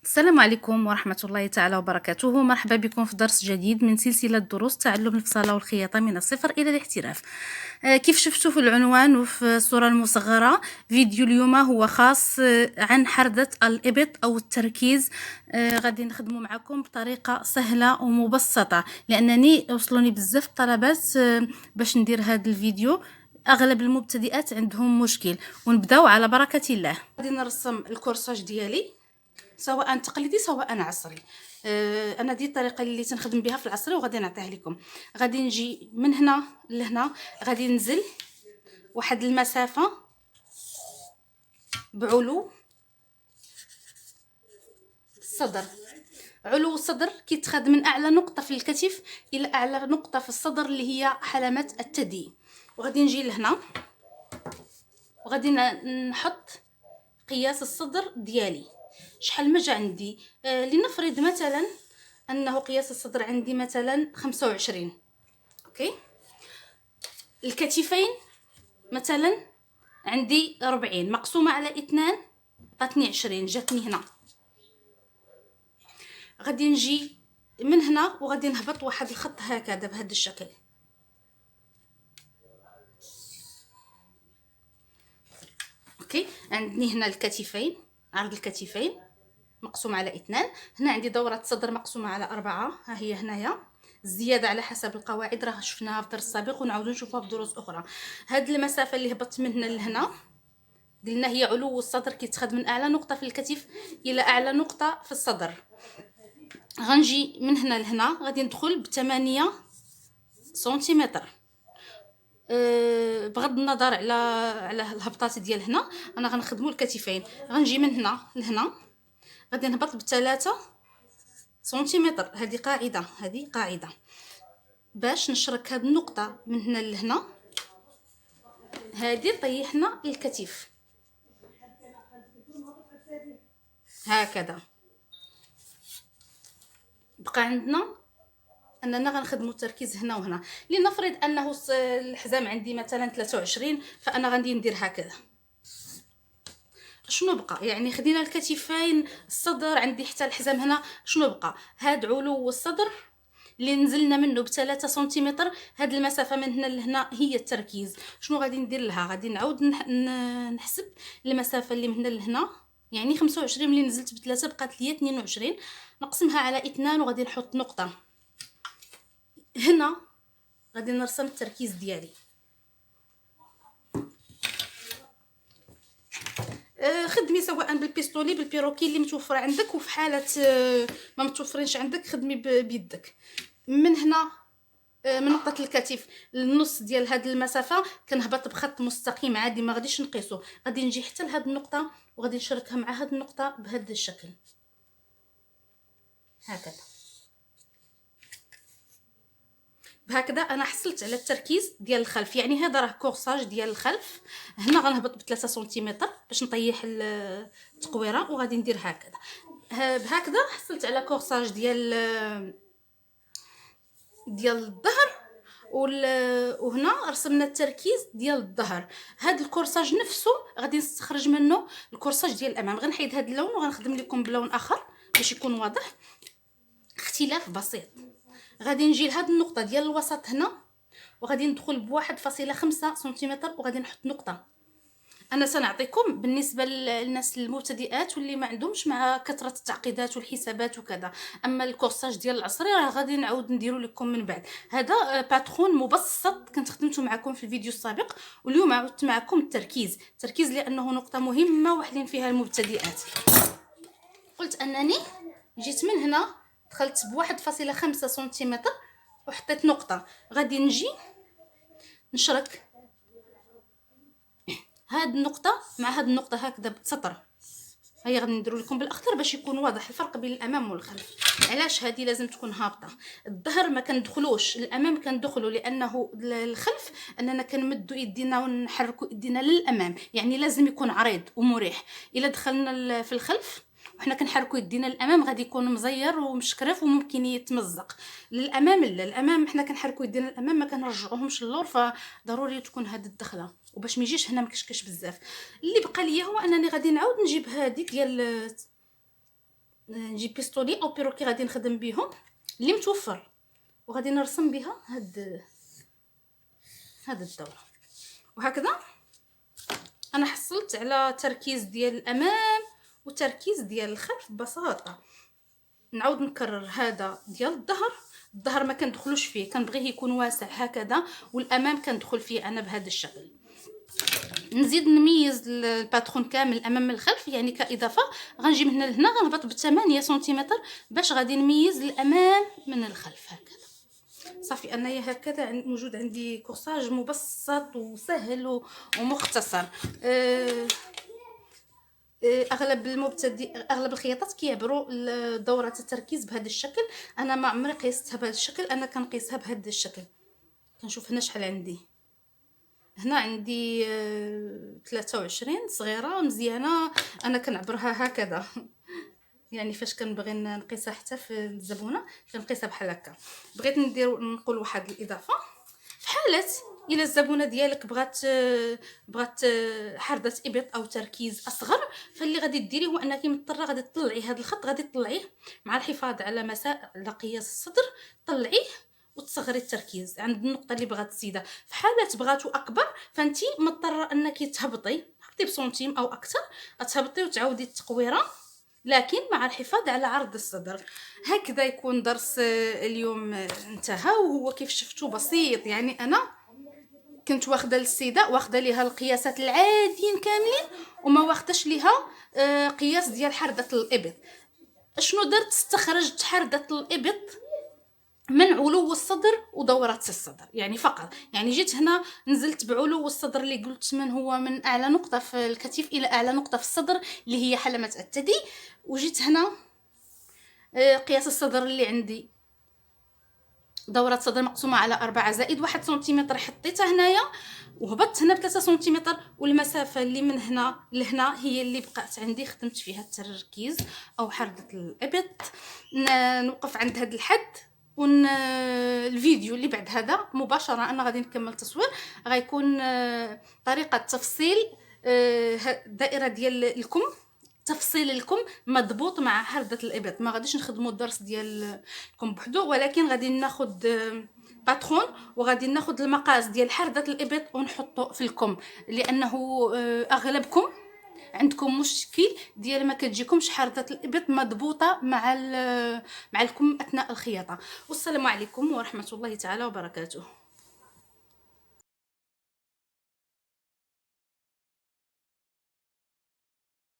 السلام عليكم ورحمة الله تعالى وبركاته. مرحبا بكم في درس جديد من سلسلة دروس تعلم الفصالة والخياطة من الصفر إلى الاحتراف. كيف شفتوا في العنوان وفي الصورة المصغرة، فيديو اليوم هو خاص عن حردة الإبط أو التركيز. غادي نخدموا معكم بطريقة سهلة ومبسطة، لأنني وصلوني بزاف طلبات باش ندير هذا الفيديو. اغلب المبتدئات عندهم مشكل، ونبداو على بركة الله. غادي نرسم الكورساج ديالي سواء تقليدي سواء عصري. انا دي الطريقه اللي تنخدم بها في العصري وغادي نعطيها لكم. غادي نجي من هنا لهنا، غادي ننزل واحد المسافه بعلو الصدر. علو الصدر كيتخاد من اعلى نقطه في الكتف الى اعلى نقطه في الصدر اللي هي حلمه الثدي. وغادي نجي لهنا وغادي نحط قياس الصدر ديالي. شحال ما جا عندي، لنفرض مثلا انه قياس الصدر عندي مثلا 25. اوكي، الكتفين مثلا عندي 40 مقسومه على 2 عطاتني 20، جاتني هنا. غادي نجي من هنا وغادي نهبط واحد الخط هكذا بهذا الشكل. اوكي، عندني هنا الكتفين، عرض الكتفين مقسوم على 2. هنا عندي دورة صدر مقسومة على 4، ها هي هنايا. الزيادة على حسب القواعد راه شفناها في الدرس السابق ونعاودو نشوفوها في دروس أخرى. هاد المسافة اللي هبطت من هنا لهنا قلنا هي علو الصدر، كيتخاد من أعلى نقطة في الكتف إلى أعلى نقطة في الصدر. غنجي من هنا لهنا، غادي ندخل ب8 سنتيمتر. بغض النظر على الهبطات ديال هنا، أنا غنخدمو الكتفين. غنجي من هنا لهنا، غادي نهبط ب3 سنتيمتر. هذه قاعده باش نشرك هاد النقطه من هنا لهنا. هذه طيحنا الكتف هكذا. بقى عندنا اننا غنخدموا التركيز هنا وهنا. لنفرض انه الحزام عندي مثلا 23، فانا غادي ندير هكذا. شنو بقى؟ يعني خدينا الكتفين، الصدر عندي حتى الحزام هنا. شنو بقى؟ هاد علو الصدر اللي نزلنا منه ب3 سنتيمتر. هاد المسافه من هنا لهنا هي التركيز. شنو غادي ندير لها؟ غادي نعاود نحسب المسافه اللي من هنا لهنا، يعني 25 ملي نزلت ب3 بقات ليا 22، نقسمها على 2 وغادي نحط نقطه هنا. غادي نرسم التركيز ديالي. خدمي سواء بالبيستولي بالبيروكي اللي متوفره عندك، وفي حاله ما متوفرينش عندك خدمي بيدك. من هنا من نقطه الكتف للنص ديال هذه المسافه كنهبط بخط مستقيم عادي، ما غاديش نقيسو. غادي نجي حتى لهاد النقطه وغادي نشركها مع هاد النقطه بهذا الشكل هكذا. بهكذا انا حصلت على التركيز ديال الخلف. يعني هذا راه كورساج ديال الخلف. هنا غنهبط ب3 سنتيمتر باش نطيح التقويره، وغادي ندير هكذا. بهكذا حصلت على كورساج ديال الظهر. وهنا رسمنا التركيز ديال الظهر. هذا الكورساج نفسه غادي نستخرج منه الكورساج ديال الامام. غنحيد هذا اللون وغنخدم لكم بلون اخر باش يكون واضح، اختلاف بسيط. غادي نجي لهاد النقطه ديال الوسط هنا وغادي ندخل ب1.5 سنتيمتر وغادي نحط نقطه. انا سنعطيكم بالنسبه للناس المبتدئات واللي ما عندهمش مع كثره التعقيدات والحسابات وكذا. اما الكورساج ديال العصري راه غادي نعاود نديرو لكم من بعد. هذا باترون مبسط كنت خدمته معكم في الفيديو السابق، واليوم عاودت معكم التركيز لانه نقطه مهمه وحلين فيها المبتدئات. قلت انني جيت من هنا دخلت ب1.5 سنتيمتر وحطيت نقطه. غادي نجي نشرك هاد النقطه مع هاد النقطه هكذا بسطر. هيا غادي نديرو لكم بالاخضر باش يكون واضح الفرق بين الامام والخلف. علاش هذه لازم تكون هابطه؟ الظهر ما كندخلوش، الامام كندخلو، لانه الخلف اننا كنمدوا يدينا ونحركوا يدينا للامام، يعني لازم يكون عريض ومريح. الا دخلنا في الخلف وحنا كنحركوا يدينا للامام غادي يكون مزير ومشكرف وممكن يتمزق. للامام لا، الامام حنا كنحركوا يدينا للامام ما كنرجعوهمش للور، فضروري تكون هذه الدخله. وباش ما يجيش هنا مكشكش بزاف. اللي بقى ليا هو انني غادي نعاود نجيب هذيك ديال نجيب بيستولي او بيروكي غادي نخدم بيهم اللي متوفر، وغادي نرسم بها هاد الدوره. وهكذا انا حصلت على تركيز ديال الامام وتركيز ديال الخلف ببساطه. نعاود نكرر هذا ديال الظهر ما كندخلوش فيه، كنبغيه يكون واسع هكذا، والامام كندخل فيه انا بهذا الشكل. نزيد نميز الباترون كامل الامام من الخلف، يعني كاضافه غنجي من هنا لهنا غنهبط ب 8 سنتيمتر باش غادي نميز الامام من الخلف هكذا. صافي انايا هكذا موجود عندي كورساج مبسط وسهل ومختصر. اغلب اغلب الخياطات كيعبروا دوره التركيز بهذا الشكل. انا ما عمري قيستها بهذا الشكل، انا كنقيسها بهذا الشكل. كنشوف هنا شحال عندي، هنا عندي 23 صغيره مزيانه، انا كنعبرها هكذا. يعني فاش كنبغي نقيسها حتى في الزبونه كنقيسها بحال هكا. بغيت نقول واحد الاضافه، في حاله الى الزبونه ديالك بغات حرده ابط او تركيز اصغر، فاللي غادي ديري هو انك مضطره غادي تطلعي هذا الخط، غادي تطلعيه مع الحفاظ على قياس الصدر، طلعيه وتصغري التركيز عند النقطه اللي بغات تزيدها. في حاله بغاتو اكبر فانتي مضطره انك تهبطي بسنتيم او اكثر، تهبطي وتعاودي التقويره، لكن مع الحفاظ على عرض الصدر. هكذا يكون درس اليوم انتهى، وهو كيف شفتوا بسيط. يعني انا كنت واخده للسيده، واخده ليها القياسات العاديين كاملين، وما واخداش ليها قياس ديال حرده الابط. شنو درت؟ استخرجت حرده الابط من علو الصدر ودورة الصدر، يعني فقط. يعني جيت هنا نزلت بعلو الصدر اللي قلت من هو من اعلى نقطة في الكتف الى اعلى نقطة في الصدر اللي هي حلمة الثدي، وجيت هنا قياس الصدر اللي عندي دورة صدر مقسومة على 4 زائد 1 سنتيمتر حطيتها هنايا، وهبطت هنا ب3 سنتيمتر، والمسافة اللي من هنا لهنا هي اللي بقات عندي خدمت فيها التركيز او حركة الابط. نوقف عند هذا الحد، الفيديو اللي بعد هذا مباشرة انا غادي نكمل تصوير، غيكون طريقة تفصيل الدائرة ديال الكم، تفصيل الكم مضبوط مع حردة الابط. ما غاديش نخدموا الدرس ديال الكم بوحدو، ولكن غادي ناخذ باترون وغادي ناخذ المقاس ديال حردة الابط ونحطه في الكم، لانه اغلبكم عندكم مشكل ديال ما كتجيكمش حردة الابط مضبوطه مع الكم اثناء الخياطه. والسلام عليكم ورحمه الله تعالى وبركاته.